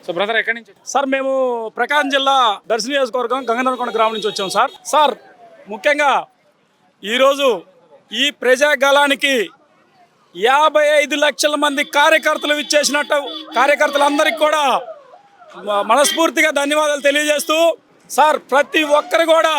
So brother ఎక్కడి నుంచి? Sir మేము ప్రకాశం జిల్లా దర్శి నియోజకవర్గం గంగనరకొండ గ్రామం నుంచి వచ్చాం సార్. సార్ ముఖ్యంగా ఈరోజు ఈ ప్రజాగళానికి 55 లక్షల మంది కార్యకర్తలు ఇచ్చేసినట్టు కార్యకర్తలందరికీ కూడా మనస్ఫూర్తిగా ధన్యవాదాలు తెలియజేస్తూ సార్ ప్రతి ఒక్కరు కూడా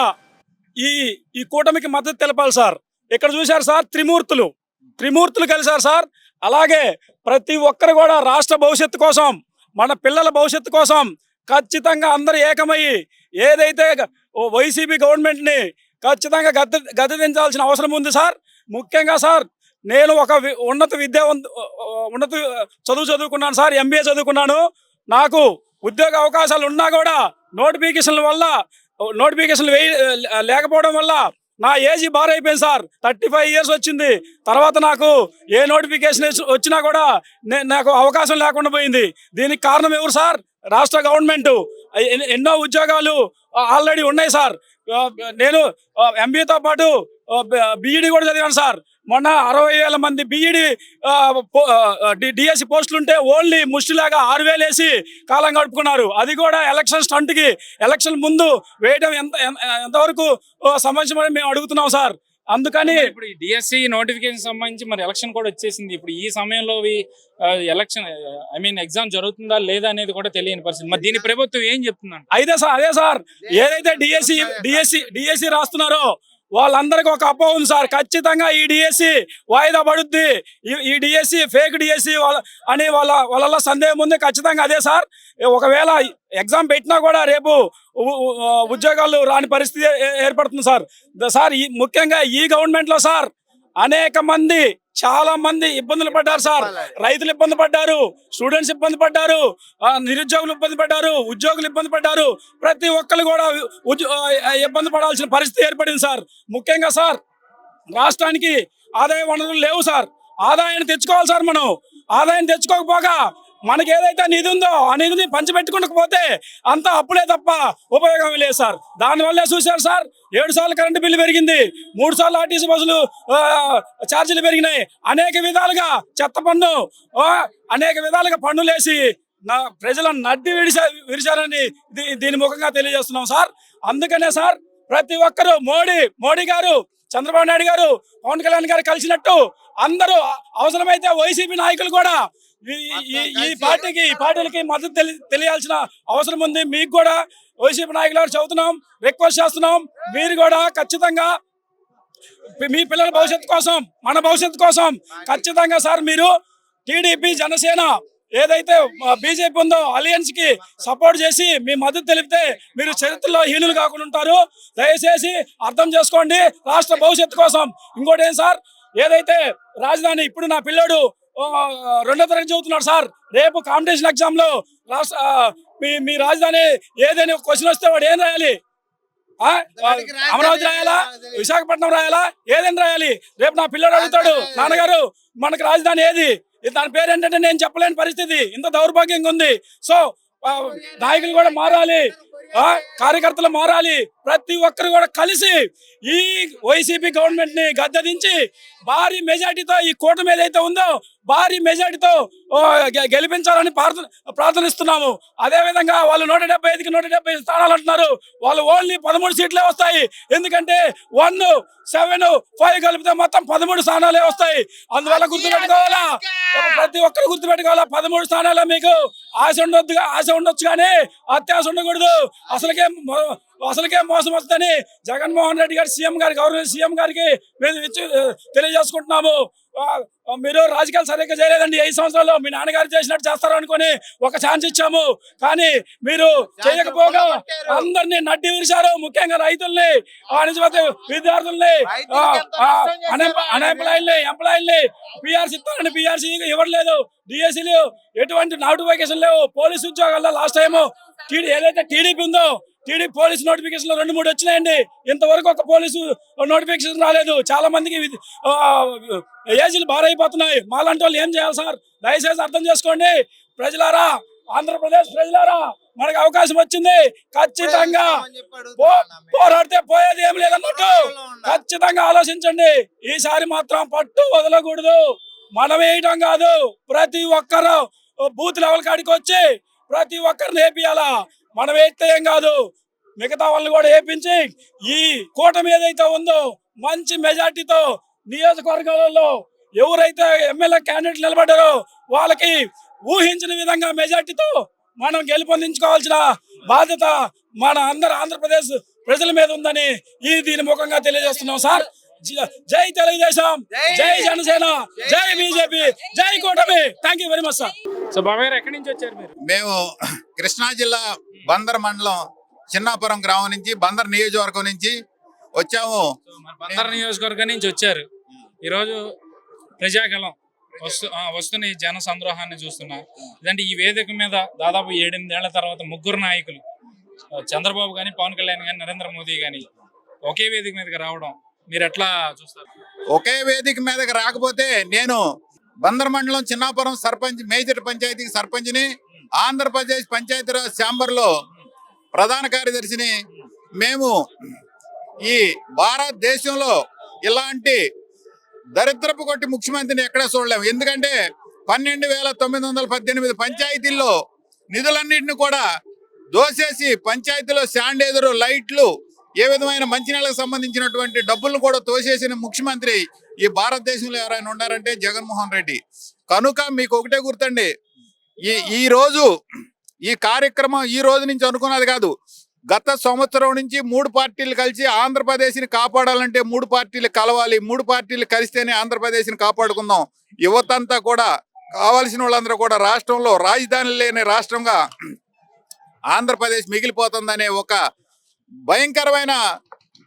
ఈ కూటమికి మద్దతు తెలపాలి సార్. ఇక్కడ చూశారు సార్ త్రిమూర్తులు కలిశారు సార్. అలాగే ప్రతి ఒక్కరు కూడా రాష్ట్ర భవిష్యత్తు కోసం, మన పిల్లల భవిష్యత్తు కోసం ఖచ్చితంగా అందరూ ఏకమయ్యి ఏదైతే వైసీపీ గవర్నమెంట్ని ఖచ్చితంగా గద్దెదించాల్సిన అవసరం ఉంది సార్. ముఖ్యంగా సార్ నేను ఒక ఉన్నత చదువు చదువుకున్నాను సార్, MBA చదువుకున్నాను. నాకు ఉద్యోగ అవకాశాలు ఉన్నా కూడా నోటిఫికేషన్ల వల్ల లేకపోవడం వల్ల నా ఏజ్ బార్ అయిపోయింది సార్. 35 ఇయర్స్ వచ్చింది. తర్వాత నాకు ఏ నోటిఫికేషన్ వచ్చినా కూడా నాకు అవకాశం లేకుండా పోయింది. దీనికి కారణం ఎవరు సార్? రాష్ట్ర గవర్నమెంట్. ఎన్నో ఉద్యోగాలు ఆల్రెడీ ఉన్నాయి సార్. నేను MBAతో పాటు BED కూడా చదివాను సార్. మొన్న 60,000 మంది BED DSC పోస్టులు ఉంటే ఓన్లీ ముష్టిలాగా 6,000 వేసి కాలం గడుపుకున్నారు. అది కూడా ఎలక్షన్ స్టంట్కి, ఎలక్షన్ ముందు వేయడం ఎంతవరకు సంబంధించి మేము అడుగుతున్నాం సార్. అందుకని ఇప్పుడు ఈ DSC నోటిఫికేషన్ సంబంధించి మరి ఎలక్షన్ కూడా వచ్చేసింది. ఇప్పుడు ఈ సమయంలో ఎలక్షన్ ఎగ్జామ్ జరుగుతుందా లేదా అనేది కూడా తెలియని పరిస్థితి. మరి దీని ప్రభుత్వం ఏం చెప్తుందంట? అదే సార్ ఏదైతే DSC రాస్తున్నారో వాళ్ళందరికీ ఒక అపోహ ఉంది సార్. ఖచ్చితంగా ఈ DSC వాయిదా పడుద్ది, ఈ DSC ఫేక్ DSC అని వాళ్ళ సందేహం ఉంది. ఖచ్చితంగా అదే సార్. ఒకవేళ ఎగ్జామ్ పెట్టినా కూడా రేపు ఉద్యోగాలు రాని పరిస్థితి ఏర్పడుతుంది సార్. ముఖ్యంగా ఈ గవర్నమెంట్లో సార్ అనేక మంది, చాలా మంది ఇబ్బందులు పడ్డారు సార్. రైతులు ఇబ్బంది పడ్డారు, స్టూడెంట్స్ ఇబ్బంది పడ్డారు, నిరుద్యోగులు ఇబ్బంది పడ్డారు, ఉద్యోగులు ఇబ్బంది పడ్డారు. ప్రతి ఒక్కరు కూడా ఇబ్బంది పడాల్సిన పరిస్థితి ఏర్పడింది సార్. ముఖ్యంగా సార్ రాష్ట్రానికి ఆదాయ వనరులు లేవు సార్. ఆదాయాన్ని తెచ్చుకోవాలి సార్. మనం ఆదాయం తెచ్చుకోకపోగా మనకి ఏదైతే నిధి ఉందో ఆ నిధిని పంచిపెట్టుకోకపోతే అంతా అప్పులే తప్ప ఉపయోగం లేదు సార్. దానివల్లే చూశారు సార్ 7 సార్లు కరెంటు బిల్లు పెరిగింది, 3 సార్లు RTC బస్సులు ఛార్జీలు పెరిగినాయి. అనేక విధాలుగా చెత్త పన్ను, అనేక విధాలుగా పన్నులేసి ప్రజలను నడ్డి విరిచారని దీని ముఖంగా తెలియజేస్తున్నాం సార్. అందుకనే సార్ ప్రతి ఒక్కరూ మోడీ గారు, చంద్రబాబు నాయుడు గారు, పవన్ కళ్యాణ్ గారు కలిసినట్టు అందరూ అవసరమైతే వైసీపీ నాయకులు కూడా ఈ పార్టీలకి మద్దతు తెలియాల్సిన అవసరం ఉంది. మీకు కూడా వైసీపీ నాయకులు చెబుతున్నాం, రిక్వెస్ట్ చేస్తున్నాం. మీరు కూడా ఖచ్చితంగా మీ పిల్లల భవిష్యత్తు కోసం, మన భవిష్యత్తు కోసం ఖచ్చితంగా సార్ మీరు TDP, జనసేన ఏదైతే BJP ఉందో అలయన్స్ కి సపోర్ట్ చేసి మీ మద్దతు తెలిపితే మీరు చరిత్రలో హీనులు కాకుండా ఉంటారు. దయచేసి అర్థం చేసుకోండి రాష్ట్ర భవిష్యత్తు కోసం. ఇంకోటి ఏం సార్, ఏదైతే రాజధాని, ఇప్పుడు నా పిల్లోడు 2వ తరగతి చదువుతున్నాడు సార్. రేపు కాంపిటీషన్ ఎగ్జామ్ లో మీ రాజధాని ఏదైనా క్వశ్చన్ వస్తే వాడు ఏం రాయాలి? అమరావతి రాయాలా, విశాఖపట్నం రాయాలా, ఏదైనా రాయాలి? రేపు నా పిల్లోడు అడుగుతాడు, నాన్నగారు మనకు రాజధాని ఏది, దాని పేరు ఏంటంటే నేను చెప్పలేని పరిస్థితి. ఇంత దౌర్భాగ్యంగా ఉంది. సో నాయకులు కూడా మారాలి, కార్యకర్తలు మారాలి. ప్రతి ఒక్కరు కూడా కలిసి ఈ వైసీపీ గవర్నమెంట్ ని గద్దెదించి భారీ మెజార్టీతో ఈ కూటమి ఏదైతే ఉందో భారీ మెజార్టీతో గెలిపించాలని ప్రార్థనిస్తున్నాము. అదేవిధంగా వాళ్ళు 175కి 170 స్థానాలు అంటున్నారు. వాళ్ళు ఓన్లీ 13 సీట్లే వస్తాయి. ఎందుకంటే 1, 7, 5 కలిపితే మొత్తం 13 స్థానాలే వస్తాయి. అందువల్ల గుర్తుపెట్టుకోవాలా, ప్రతి ఒక్కరు గుర్తుపెట్టుకోవాలా. 13 స్థానాలే. మీకు ఆశ ఉండొచ్చు కానీ అత్యాశ ఉండకూడదు. అసలుకే మోసం వస్తుందని జగన్మోహన్ రెడ్డి గారు గౌరవ సీఎం గారికి మేము తెలియజేసుకుంటున్నాము. మీరు రాజకీయాలు సరిగ్గా చేయలేదండి. 5 సంవత్సరాల్లో మీ నాన్నగారు చేసినట్టు చేస్తారు అనుకుని ఒక ఛాన్స్ ఇచ్చాము, కానీ మీరు చేయకపోగా అందరినీ నడ్డి విరిచారు. ముఖ్యంగా రైతుల్ని, విద్యార్థుల్ని, ఎంప్లాయీల్ని PRC ఇస్తారని PRC ఇవ్వట్లేదు. DSCలు ఎటువంటి నోటిఫికేషన్ లేవు. పోలీసు ఉద్యోగాల్లో లాస్ట్ టైం ఏదైతే TDP ఉందో TDP పోలీసు నోటిఫికేషన్లు 2-3 వచ్చినాయండి. ఇంతవరకు ఒక పోలీసు నోటిఫికేషన్ రాలేదు. చాలా మందికి ఏజీలు భారైపోతున్నాయి. మాలాంటి వాళ్ళు ఏం చేయాలి సార్? దయచేసి అర్థం చేసుకోండి ప్రజలారా, ఆంధ్రప్రదేశ్ ప్రజలారా. మనకు అవకాశం వచ్చింది, ఖచ్చితంగా పోరాడితే పోయేది ఏం లేదన్నట్టు ఖచ్చితంగా ఆలోచించండి. ఈసారి మాత్రం పట్టు వదలకూడదు. మనం వేయటం కాదు, ప్రతి ఒక్కరు బూత్ లెవెల్ కాడికి వచ్చి ప్రతి ఒక్కరిని వేపియాలా. మనం వేస్తే ఏం కాదు, మిగతా వాళ్ళని కూడా వేపించి ఈ కూటమి ఏదైతే ఉందో మంచి మెజార్టీతో నియోజకవర్గాలలో ఎవరైతే ఎమ్మెల్యే క్యాండిడేట్ నిలబడ్డారో వాళ్ళకి ఊహించిన విధంగా మెజార్టీతో మనం గెలుపొందించుకోవాల్సిన బాధ్యత మన ఆంధ్రప్రదేశ్ ప్రజల మీద ఉందని దీని ముఖంగా తెలియజేస్తున్నాం సార్. జై తెలుగుదేశం, జై జనసేన, జై బీజేపీ, జై కూటమి. Thank you very much sir. So బాబాయ్ గారు ఎక్కడి నుంచి వచ్చారు మీరు? మేము కృష్ణా జిల్లా బందర్ మండలం చిన్నాపురం గ్రామం నుంచి, బందర్ నియోజకవర్గం నుంచి వచ్చాము. సో మరి బందర్ నియోజకవర్గం నుంచి వచ్చారు. ఈరోజు ప్రజాగలం వస్తున్న ఈ జన సంద్రోహాన్ని చూస్తున్నా. ఇదంటే ఈ వేదిక మీద దాదాపు 7-8 ఏళ్ల తర్వాత ముగ్గురు నాయకులు, చంద్రబాబు కానీ, పవన్ కళ్యాణ్ కానీ, నరేంద్ర మోదీ కానీ ఒకే వేదిక మీదకి రావడం మీరు ఎట్లా చూస్తారు? ఒకే వేదిక మీదకి రాకపోతే, నేను బందర్ మండలం చిన్నాపురం సర్పంచ్, మేజర్ పంచాయతీకి సర్పంచ్ని, ఆంధ్రప్రదేశ్ పంచాయతీరాజ్ ఛాంబర్లో ప్రధాన కార్యదర్శిని. మేము ఈ భారతదేశంలో ఇలాంటి దరిద్రపు కొట్టి ముఖ్యమంత్రిని ఎక్కడా చూడలేము. ఎందుకంటే 12,918 పంచాయతీల్లో నిధులన్నింటినీ కూడా దోసేసి, పంచాయతీలో శాండేజరు, లైట్లు, ఏ విధమైన మంచినీళ్ళకు సంబంధించినటువంటి డబ్బులను కూడా తోసేసిన ముఖ్యమంత్రి ఈ భారతదేశంలో ఎవరైనా ఉన్నారంటే జగన్మోహన్ రెడ్డి. కనుక మీకు ఒకటే గుర్తండి, ఈ రోజు ఈ కార్యక్రమం ఈ రోజు నుంచి అనుకున్నది కాదు. గత సంవత్సరం నుంచి 3 పార్టీలు కలిసి ఆంధ్రప్రదేశ్ని కాపాడాలంటే 3 పార్టీలు కలవాలి. 3 పార్టీలు కలిస్తేనే ఆంధ్రప్రదేశ్ని కాపాడుకుందాం. యువతంతా కూడా, కావాల్సిన వాళ్ళందరూ కూడా రాష్ట్రంలో రాజధాని లేని రాష్ట్రంగా ఆంధ్రప్రదేశ్ మిగిలిపోతుందనే ఒక భయంకరమైన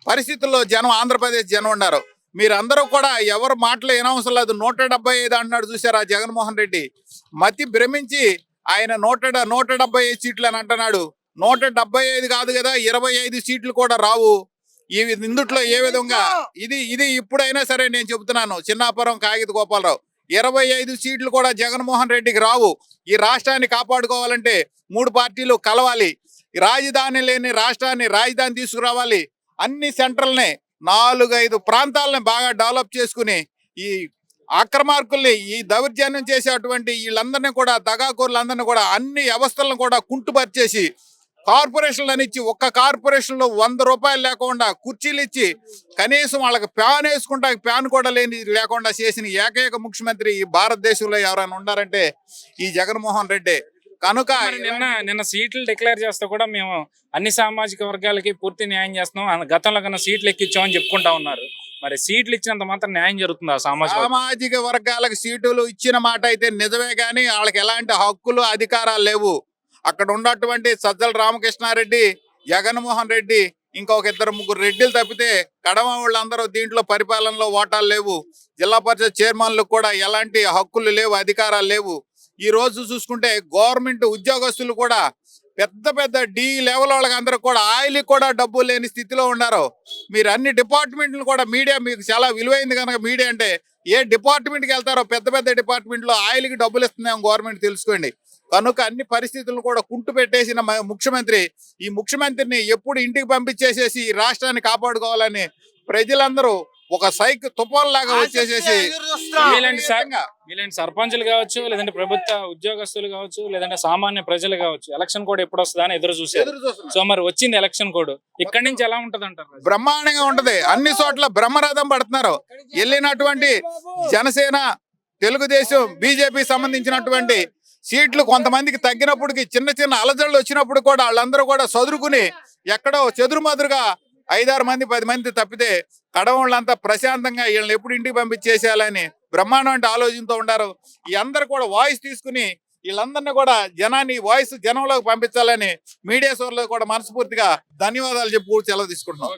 పరిస్థితుల్లో ఆంధ్రప్రదేశ్ జనం ఉన్నారు. మీరందరూ కూడా ఎవరు మాటలు వినవసరం లేదు. 175 అన్నాడు చూసారా జగన్మోహన్ రెడ్డి. మతి భ్రమించి ఆయన 175 సీట్లు అని అంటున్నాడు. 175 కాదు కదా, 25 సీట్లు కూడా రావు. ఇందుట్లో ఏ విధంగా ఇది ఇప్పుడైనా సరే నేను చెబుతున్నాను, చిన్నాపురం కాగిత గోపాలరావు, 25 సీట్లు కూడా జగన్మోహన్ రెడ్డికి రావు. ఈ రాష్ట్రాన్ని కాపాడుకోవాలంటే 3 పార్టీలు కలవాలి. రాజధాని లేని రాష్ట్రాన్ని రాజధాని తీసుకురావాలి. అన్ని సెంట్రల్ని 4-5 ప్రాంతాలని బాగా డెవలప్ చేసుకుని ఈ అక్రమార్కుల్ని, ఈ దౌర్జన్యం చేసేటువంటి వీళ్ళందరినీ కూడా, దగాకోర్లందరినీ కూడా, అన్ని వ్యవస్థలను కూడా కుంటుపరిచేసి కార్పొరేషన్లను ఇచ్చి, ఒక్క కార్పొరేషన్లో 100 రూపాయలు లేకుండా కుర్చీలు ఇచ్చి, కనీసం వాళ్ళకి ఫ్యాన్ వేసుకుంటా ఫ్యాన్ కూడా లేకుండా చేసిన ఏకైక ముఖ్యమంత్రి ఈ భారతదేశంలో ఎవరైనా ఉన్నారంటే ఈ జగన్మోహన్ రెడ్డి. కనుక నిన్న సీట్లు డిక్లేర్ చేస్తే కూడా మేము అన్ని సామాజిక వర్గాలకి పూర్తి న్యాయం చేస్తున్నాం, గతంలో కన్నా సీట్లు ఎక్కించామని చెప్పుకుంటా ఉన్నారు. మరి సీట్లు ఇచ్చినంత మాత్రం న్యాయం జరుగుతుందా? సామాజిక వర్గాలకు సీటులు ఇచ్చిన మాట అయితే నిజమే, కానీ వాళ్ళకి ఎలాంటి హక్కులు, అధికారాలు లేవు. అక్కడ ఉన్నటువంటి సజ్జల రామకృష్ణారెడ్డి, జగన్మోహన్ రెడ్డి, ఇంకొక 2-3 రెడ్డిలు తప్పితే కడమ వాళ్ళందరూ దీంట్లో పరిపాలనలో ఓటాలు లేవు. జిల్లా పరిషత్ చైర్మన్లకు కూడా ఎలాంటి హక్కులు లేవు, అధికారాలు లేవు. ఈ రోజు చూసుకుంటే గవర్నమెంట్ ఉద్యోగస్తులు కూడా, పెద్ద డి లెవెల్ వాళ్ళకి అందరూ కూడా ఆయిల్కి కూడా డబ్బు లేని స్థితిలో ఉన్నారు. మీరు అన్ని డిపార్ట్మెంట్లు కూడా, మీడియా మీకు చాలా విలువైంది కనుక, మీడియా అంటే ఏ డిపార్ట్మెంట్కి వెళ్తారో పెద్ద డిపార్ట్మెంట్లో ఆయిల్కి డబ్బులు ఇస్తుందేమో గవర్నమెంట్ తెలుసుకోండి. కనుక అన్ని పరిస్థితులను కూడా కుంటు పెట్టేసిన ముఖ్యమంత్రి, ఈ ముఖ్యమంత్రిని ఎప్పుడు ఇంటికి పంపించేసేసి ఈ రాష్ట్రాన్ని కాపాడుకోవాలని ప్రజలందరూ ఒక తుఫాన్ లాగా వచ్చేసేసి, మీలాంటి సర్పంచులు కావచ్చు, లేదంటే ప్రభుత్వ ఉద్యోగస్తులు కావచ్చు, లేదంటే సామాన్య ప్రజలు కావచ్చు, ఎలక్షన్ కోడ్ ఎప్పుడు వస్తుందా అని ఎదురు చూసారు. సో మరి వచ్చింది ఎలక్షన్ కోడ్, ఇక్కడి నుంచి ఎలా ఉంటది అంటారు? బ్రహ్మాండంగా ఉంటది. అన్ని చోట్ల బ్రహ్మరథం పడుతున్నారు. వెళ్ళినటువంటి జనసేన, తెలుగుదేశం, బీజేపీ సంబంధించినటువంటి సీట్లు కొంతమందికి తగ్గినప్పటికి, చిన్న అలజడులు వచ్చినప్పుడు కూడా వాళ్ళందరూ కూడా చదురుకుని ఎక్కడో చెదురుమదురుగా 5-6 మంది 10 మంది తప్పితే కడవాళ్ళంతా ప్రశాంతంగా వీళ్ళని ఎప్పుడు ఇంటికి పంపించేసేయాలని బ్రహ్మాండం అంటే ఆలోచనతో ఉన్నారు. ఈ అందరు కూడా వాయిస్ తీసుకుని వీళ్ళందరినీ కూడా వాయిస్ జనంలోకి పంపించాలని మీడియా సోర్లో కూడా మనస్ఫూర్తిగా ధన్యవాదాలు చెప్పు సెలవు తీసుకుంటున్నాం.